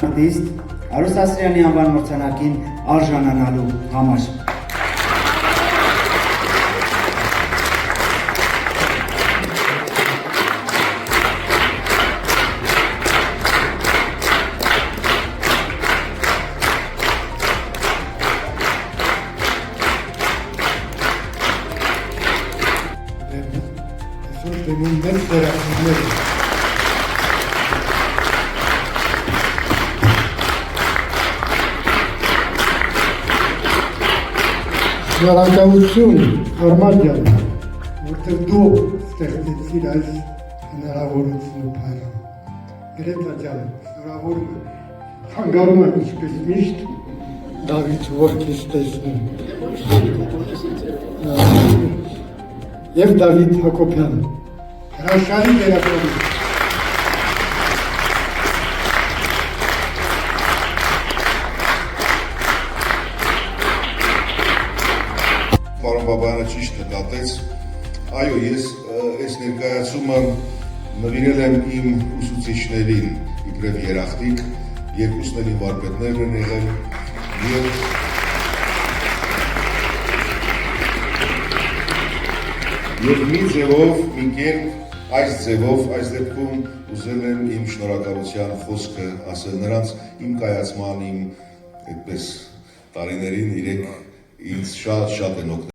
արտիստ Արուս Ասրյանի անվան մրցանակին արժանանալու համար։ Շնորհակալություն Արմադյան, որտեղ դու ստեղծեցիր այս հնարավորությունը փայլան։ Գրետա ջան, շնորհավորում եմ, խանգարում եմ ինչպես միշտ Դավիթ որդիս տեսնում։ Եվ Դավիթ Հակոբյան, հրաշալի դերակատարություն։ Պարոն Բաբայանը ճիշտ նկատեց, այո, ես այս ներկայացումը նվիրել եմ իմ ուսուցիչներին, իբրև երախտիկ, երկուսն էլ իմ վարպետներն են եղել եւ մի ձևով, մի կերպ այս ձևով, այս դեպքում ուզել եմ իմ շնորհակալության խոսքը ասել նրանց, իմ կայացման, իմ այդպես տարիներին իրենք ինձ շատ են օգնել